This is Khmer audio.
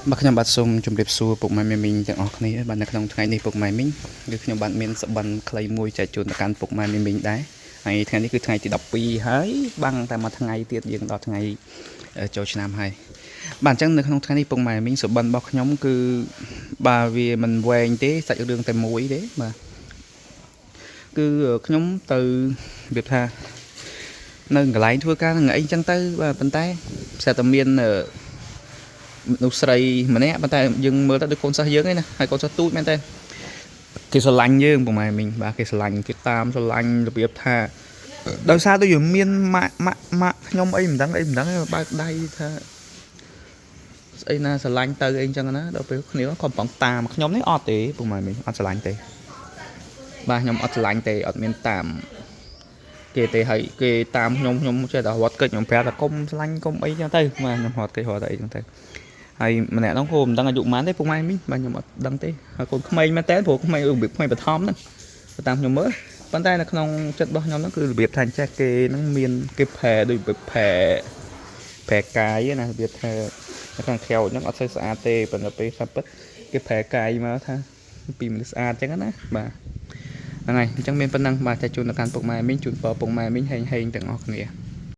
Bácខ្ញុំបាទសូមជម្រាបសួរពុកម៉ែមីងទាំងអស់គ្នាបាទនៅក្នុងថ្ងៃនេះពុកម៉ែមីងគឺខ្ញុំបាទមានសបិនខ្លីមួយចែកជូនទៅកាន់ពុកម៉ែមីងដែរហើយថ្ងៃនេះគឺថ្ងៃទី12ហើយបាំងតែមួយថ្ងៃទៀតយើងដល់ថ្ងៃចូលឆ្នាំហើយបាទអញ្ចឹងនៅក្នុងថ្ងៃនេះពុកម៉ែមីងសបិនរបស់ខ្ញុំគឺបាទវាមិនវែងទេសាច់រឿងតែមួយទេបាទគឺខ្ញុំទៅរបៀបថានៅកន្លែងធ្វើការនឹងអីអញ្ចឹងទៅបាទប៉ុន្តែស្រាប់តែមានមនុស្សស្រីម្នាក់ប៉ុន្តែយើងមើលទៅដូចកូនសិស្សយើងឯណាហើយកូនសិស្សទូចមែនតើគេស្រឡាញ់យើងប្រហែលមិញបាទគេស្រឡាញ់គេតាមស្រឡាញ់របៀបថាដោយសារដូចមានម៉ាក់ខ្ញុំអីមិនដឹងបើកដៃថាស្អីណាស្រឡាញ់ទៅអីអញ្ចឹងណាដល់ពេលគ្នាក៏កំពុងតាមខ្ញុំនេះអត់ទេប្រហែលមិញអត់ស្រឡាញ់ទេបាទខ្ញុំអត់ស្រឡាញ់ទេអត់មានតាមគេទេហើយគេតាមខ្ញុំចេះតែរត់កិច្ចខ្ញុំប្រាប់ថាកុំស្រឡាញ់កុំអីចឹងទៅបាទខ្ញុំរត់កិច្ចរត់អីចឹងទៅហើយម្នាក់ហ្នឹងក៏មិនដឹងអាយុប៉ុន្មានទេពុកម៉ែមីងបាទខ្ញុំអត់ដឹងទេហើយកូនក្មេងមែនតើព្រោះក្មេងរបៀបក្មេងបឋមហ្នឹងតាមខ្ញុំមើលប៉ុន្តែនៅក្នុងចិត្តរបស់ខ្ញុំហ្នឹងគឺរបៀបថាចេះគេហ្នឹងមានគេផែដូចផែកាយណារបៀបថានៅក្នុងក្រៅហ្នឹងអត់សូវស្អាតទេប៉ុន្តែពេលថាពិតគេផែកាយមកថាពីមនុស្សស្អាតចឹងណាបាទហ្នឹងហើយអញ្ចឹងមានប៉ុណ្ណឹងបាទចែកជូនដល់កាន់ពុកម៉ែមីងជូនពរពុកម៉ែមីងហេងទាំងអស់គ្នា